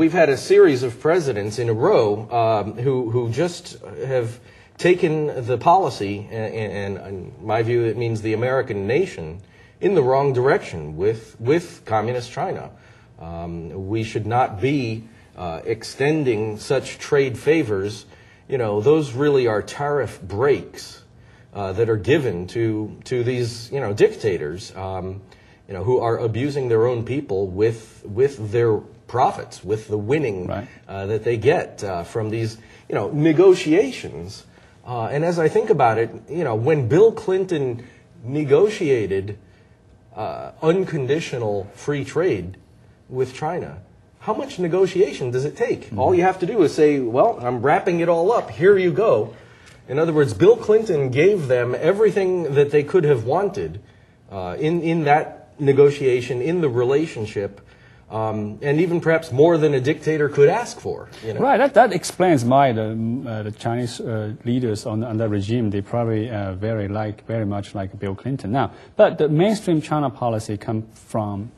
We've had a series of presidents in a row who just have taken the policy, and in my view it means the American nation, in the wrong direction with Communist China. We should not be extending such trade favors. You know, those really are tariff breaks that are given to these, you know, dictators, you know, who are abusing their own people with their profits, with the winning that they get from these, you know, negotiations. And as I think about it, you know, when Bill Clinton negotiated unconditional free trade with China, how much negotiation does it take? All you have to do is say, well, I'm wrapping it all up, here you go. In other words, Bill Clinton gave them everything that they could have wanted in that negotiation, in the relationship, and even perhaps more than a dictator could ask for. You know? Right, that explains why the Chinese leaders on that regime, they probably very much like Bill Clinton. Now, but the mainstream China policy come from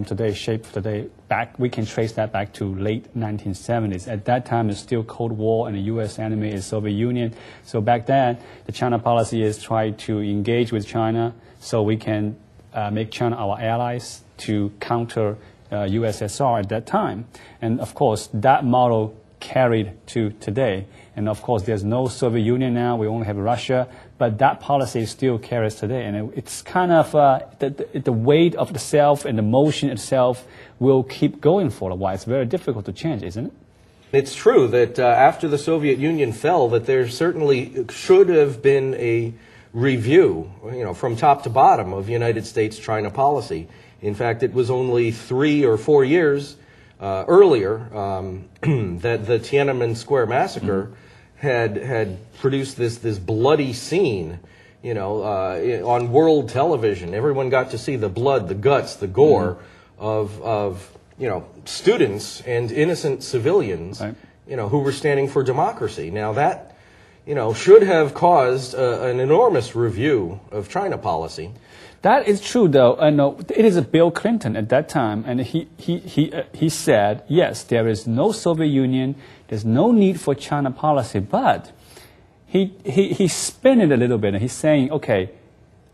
today, shaped today back. We can trace that back to late 1970s. At that time, it's still Cold War, and the U.S. enemy is Soviet Union. So back then, the China policy is try to engage with China so we can make China our allies to counter USSR at that time. And of course, that model carried to today. And of course, there's no Soviet Union now. We only have Russia. But that policy still carries today. And it's kind of the weight of the self and the motion itself will keep going for a while. It's very difficult to change, isn't it? It's true that after the Soviet Union fell, that there certainly should have been a review, you know, from top to bottom of United States-China policy. In fact, it was only 3 or 4 years earlier that the Tiananmen Square massacre had produced this bloody scene, you know, on world television. Everyone got to see the blood, the guts, the gore of you know, students and innocent civilians, you know, who were standing for democracy. Now that, you know, should have caused an enormous review of China policy. That is true, though. It is Bill Clinton at that time, and he said, yes, there is no Soviet Union, there's no need for China policy, but he spin it a little bit, and he's saying, okay,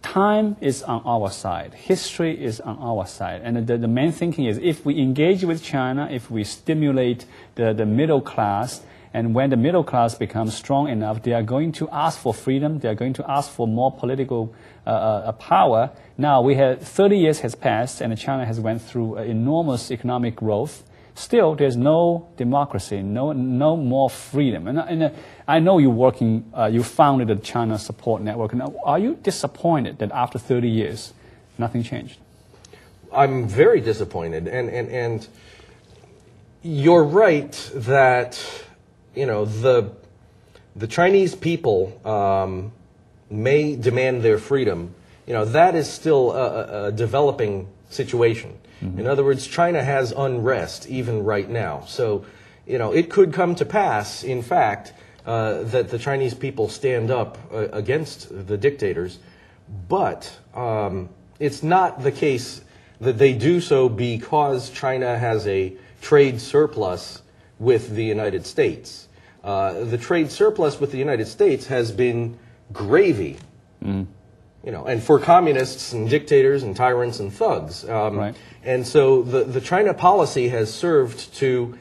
time is on our side, history is on our side, and the main thinking is if we engage with China, if we stimulate the middle class, and when the middle class becomes strong enough, they are going to ask for freedom. They are going to ask for more political power. Now, 30 years has passed, and China has went through enormous economic growth. Still, there's no democracy, no more freedom. And I know you founded the China Support Network. Now, are you disappointed that after 30 years, nothing changed? I'm very disappointed, and you're right that, you know, the Chinese people may demand their freedom. You know, that is still a developing situation. In other words, China has unrest even right now. So, you know, it could come to pass, in fact, that the Chinese people stand up against the dictators. But it's not the case that they do so because China has a trade surplus with the United States. The trade surplus with the United States has been gravy, you know, and for communists and dictators and tyrants and thugs. And so the China policy has served to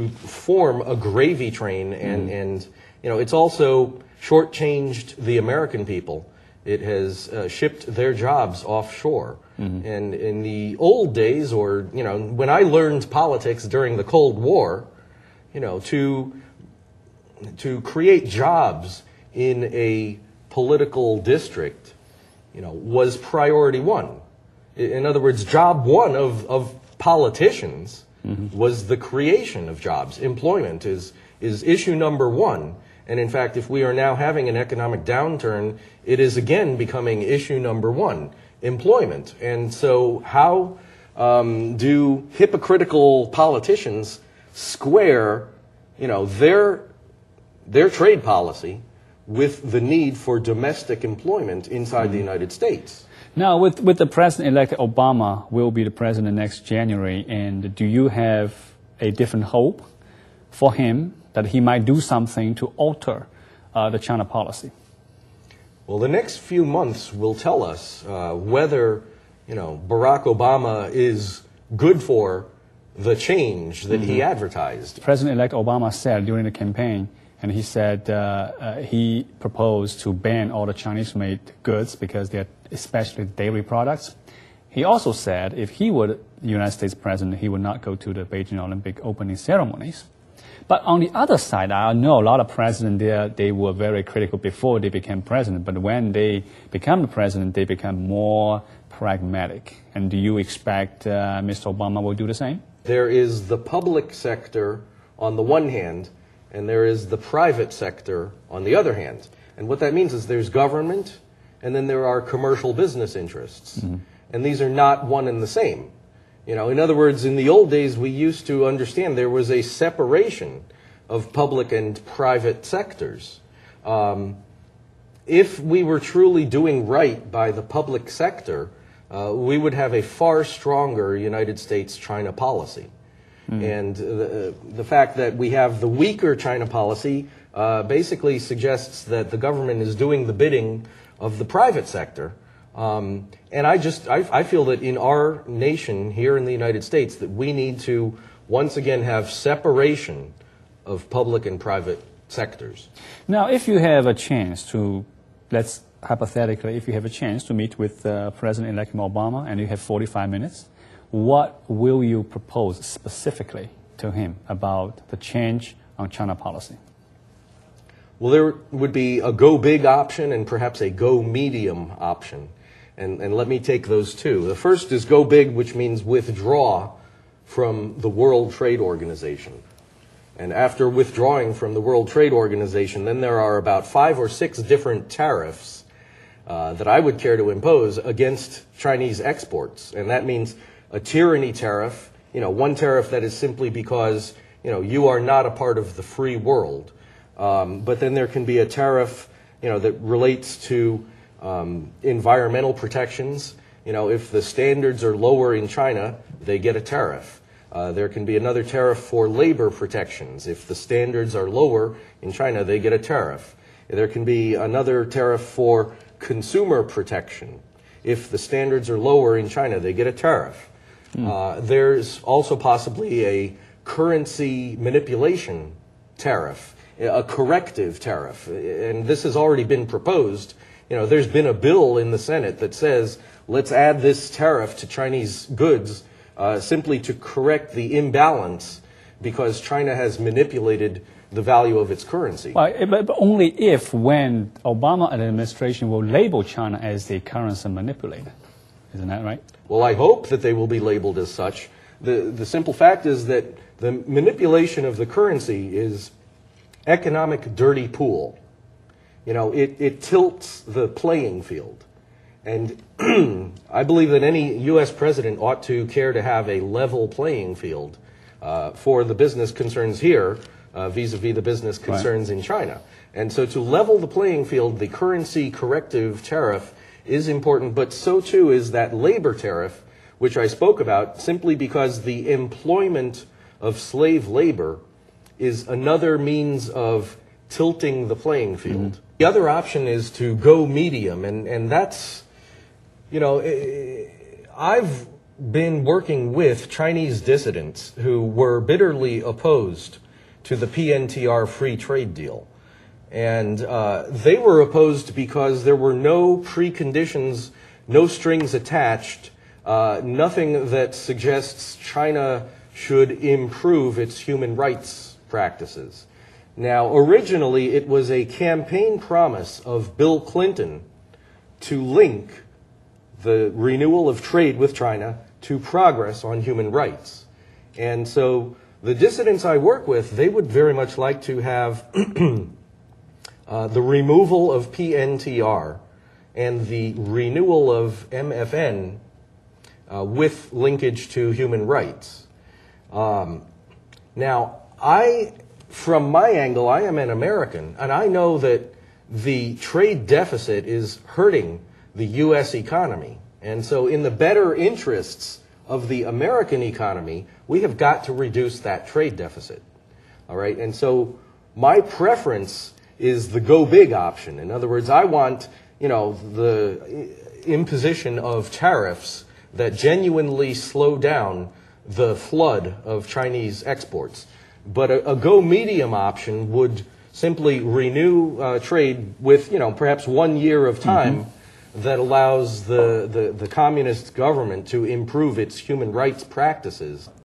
form a gravy train, and you know, it's also shortchanged the American people. It has shipped their jobs offshore. And in the old days, or, you know, when I learned politics during the Cold War, you know, to create jobs in a political district, you know, was priority one. In other words, job one of politicians was the creation of jobs. Employment is issue number one. And in fact, if we are now having an economic downturn, it is again becoming issue number one, employment. And so how do hypocritical politicians square, you know, their trade policy with the need for domestic employment inside the United States? Now, with the president-elect Obama will be the president next January, and do you have a different hope for him that he might do something to alter the China policy? Well, the next few months will tell us whether, Barack Obama is good for the change that he advertised. President-elect Obama said during the campaign, and he said he proposed to ban all the Chinese-made goods because they're especially dairy products. He also said if he were the United States president, he would not go to the Beijing Olympic opening ceremonies. But on the other side, I know a lot of presidents there, they were very critical before they became president, but when they become the president, they become more pragmatic. And do you expect Mr. Obama will do the same? There is the public sector on the one hand, and there is the private sector on the other hand. And what that means is there's government, and then there are commercial business interests. And these are not one and the same. In other words, in the old days, we used to understand there was a separation of public and private sectors. If we were truly doing right by the public sector, we would have a far stronger United States-China policy. And the fact that we have the weaker China policy basically suggests that the government is doing the bidding of the private sector. And I feel that in our nation here in the United States that we need to once again have separation of public and private sectors. Now, if you have a chance to, hypothetically, if you have a chance to meet with President-elect Obama and you have 45 minutes, what will you propose specifically to him about the change on China policy? Well, there would be a go big option and perhaps a go medium option. And let me take those two. The first is go big, which means withdraw from the World Trade Organization. And after withdrawing from the World Trade Organization, then there are about 5 or 6 different tariffs that I would care to impose against Chinese exports. And that means a tyranny tariff, one tariff that is simply because, you are not a part of the free world. But then there can be a tariff, that relates to environmental protections. If the standards are lower in China, they get a tariff. There can be another tariff for labor protections. If the standards are lower in China, they get a tariff. There can be another tariff for consumer protection. If the standards are lower in China, they get a tariff. There's also possibly a currency manipulation tariff, a corrective tariff. And this has already been proposed. There's been a bill in the Senate that says, let's add this tariff to Chinese goods simply to correct the imbalance because China has manipulated the value of its currency. But only if when Obama administration will label China as the currency manipulator. Isn't that right? Well, I hope that they will be labeled as such. The simple fact is that the manipulation of the currency is economic dirty pool. It tilts the playing field. And I believe that any U.S. president ought to care to have a level playing field for the business concerns here vis-a-vis the business concerns in China. And so to level the playing field, the currency corrective tariff is important, but so too is that labor tariff, which I spoke about, simply because the employment of slave labor is another means of tilting the playing field. The other option is to go medium, and that's, I've been working with Chinese dissidents who were bitterly opposed to the PNTR free trade deal. And they were opposed because there were no preconditions, no strings attached, nothing that suggests China should improve its human rights practices. Now, originally, it was a campaign promise of Bill Clinton to link the renewal of trade with China to progress on human rights. And so the dissidents I work with, they would very much like to have the removal of PNTR and the renewal of MFN with linkage to human rights. Now, from my angle, I am an American, and I know that the trade deficit is hurting the U.S. economy. And so in the better interests of the American economy, we have got to reduce that trade deficit. All right? And so my preference is the go big option. In other words, I want, the imposition of tariffs that genuinely slow down the flood of Chinese exports. But a go medium option would simply renew trade with, perhaps 1 year of time that allows the communist government to improve its human rights practices.